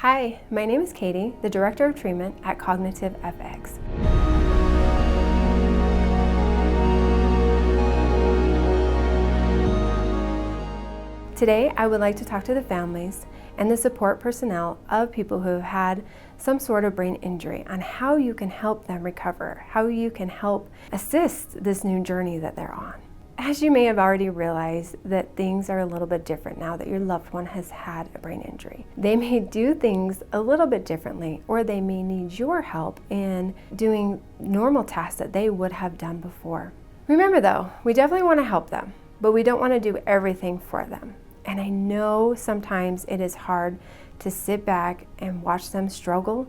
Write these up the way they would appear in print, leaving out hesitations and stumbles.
Hi, my name is Kaydee, the Director of Treatment at Cognitive FX. Today, I would like to talk to the families and the support personnel of people who have had some sort of brain injury on how you can help them recover, how you can help assist this new journey that they're on. As you may have already realized that things are a little bit different now that your loved one has had a brain injury. They may do things a little bit differently, or they may need your help in doing normal tasks that they would have done before. Remember though, we definitely want to help them, but we don't want to do everything for them. And I know sometimes it is hard to sit back and watch them struggle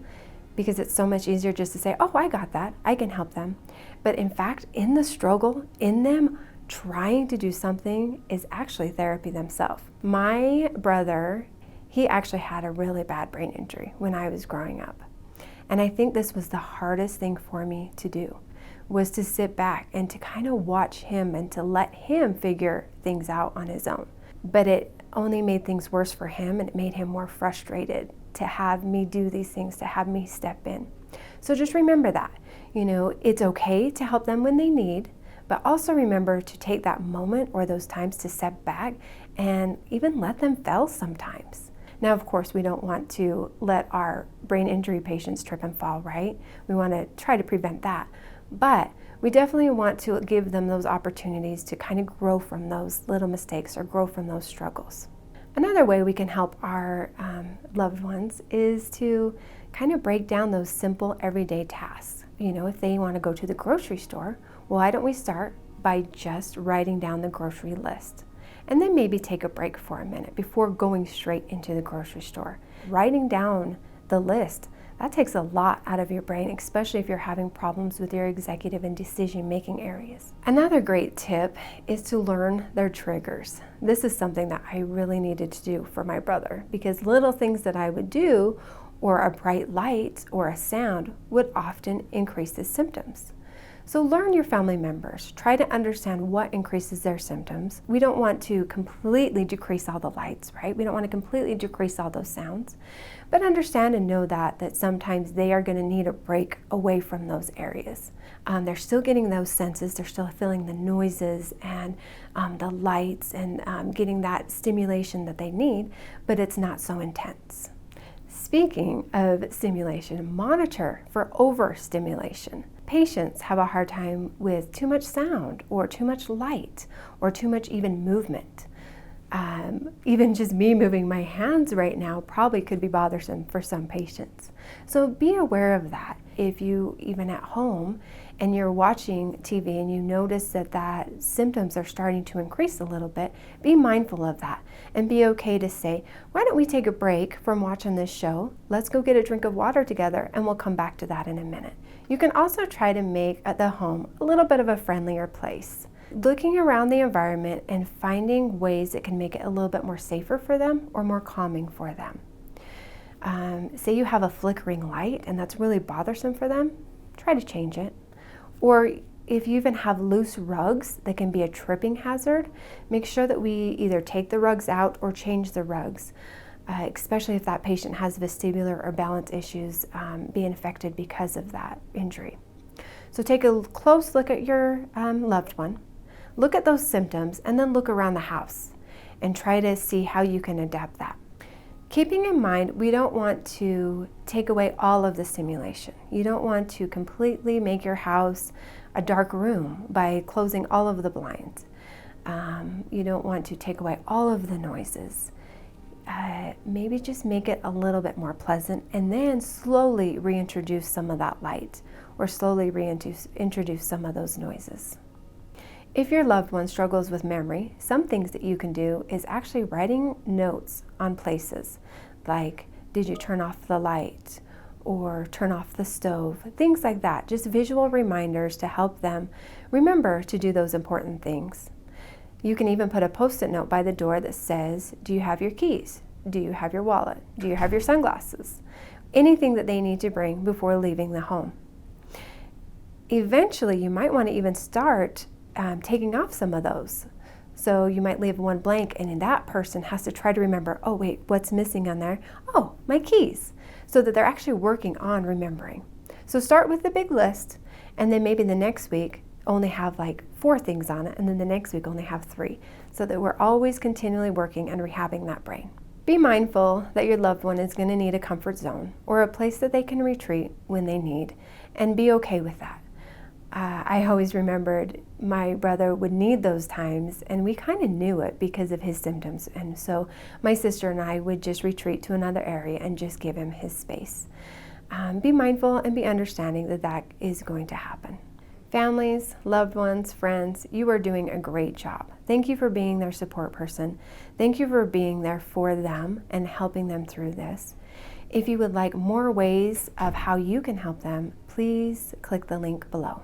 because it's so much easier just to say, oh, I got that, I can help them. But in fact, in the struggle, in them trying to do something is actually therapy themselves. My brother, he actually had a really bad brain injury when I was growing up. And I think this was the hardest thing for me to do, was to sit back and to kind of watch him and to let him figure things out on his own. But it only made things worse for him, and it made him more frustrated to have me do these things, to have me step in. So just remember that, it's okay to help them when they need, but also remember to take that moment or those times to step back and even let them fail sometimes. Now, of course, we don't want to let our brain injury patients trip and fall, right? We want to try to prevent that. But we definitely want to give them those opportunities to kind of grow from those little mistakes or grow from those struggles. Another way we can help our loved ones is to kind of break down those simple everyday tasks. If they want to go to the grocery store, why don't we start by just writing down the grocery list? And then maybe take a break for a minute before going straight into the grocery store. Writing down the list, that takes a lot out of your brain, especially if you're having problems with your executive and decision-making areas. Another great tip is to learn their triggers. This is something that I really needed to do for my brother, because little things that I would do, or a bright light or a sound, would often increase his symptoms. So learn your family members. Try to understand what increases their symptoms. We don't want to completely decrease all the lights, right? We don't want to completely decrease all those sounds. But understand and know that sometimes they are going to need a break away from those areas. They're still getting those senses. They're still feeling the noises and the lights and getting that stimulation that they need, but it's not so intense. Speaking of stimulation, monitor for overstimulation. Patients have a hard time with too much sound or too much light or too much even movement. Even just me moving my hands right now probably could be bothersome for some patients. So be aware of that. If you, even at home, and you're watching TV and you notice that symptoms are starting to increase a little bit, be mindful of that and be okay to say, why don't we take a break from watching this show? Let's go get a drink of water together and we'll come back to that in a minute. You can also try to make at the home a little bit of a friendlier place. Looking around the environment and finding ways that can make it a little bit more safer for them or more calming for them. Say you have a flickering light and that's really bothersome for them, try to change it. Or if you even have loose rugs that can be a tripping hazard, make sure that we either take the rugs out or change the rugs, especially if that patient has vestibular or balance issues being affected because of that injury. So take a close look at your loved one, look at those symptoms, and then look around the house and try to see how you can adapt that. Keeping in mind, we don't want to take away all of the stimulation. You don't want to completely make your house a dark room by closing all of the blinds. You don't want to take away all of the noises. Maybe just make it a little bit more pleasant and then slowly reintroduce some of that light or slowly introduce some of those noises. If your loved one struggles with memory, some things that you can do is actually writing notes on places like, did you turn off the light or turn off the stove, things like that. Just visual reminders to help them remember to do those important things. You can even put a Post-it note by the door that says, do you have your keys? Do you have your wallet? Do you have your sunglasses? Anything that they need to bring before leaving the home. Eventually, you might want to even start taking off some of those So you might leave one blank, and then that person has to try to remember, oh wait, what's missing on there? Oh, my keys. So that they're actually working on remembering. So start with the big list, and then maybe the next week only have like 4 things on it, and then the next week only have 3, so that we're always continually working and rehabbing that brain. Be mindful that your loved one is going to need a comfort zone or a place that they can retreat when they need, and be okay with that. I always remembered my brother would need those times, and we kind of knew it because of his symptoms, and so my sister and I would just retreat to another area and just give him his space. Be mindful and be understanding that that is going to happen. Families, loved ones, friends, you are doing a great job. Thank you for being their support person. Thank you for being there for them and helping them through this. If you would like more ways of how you can help them, please click the link below.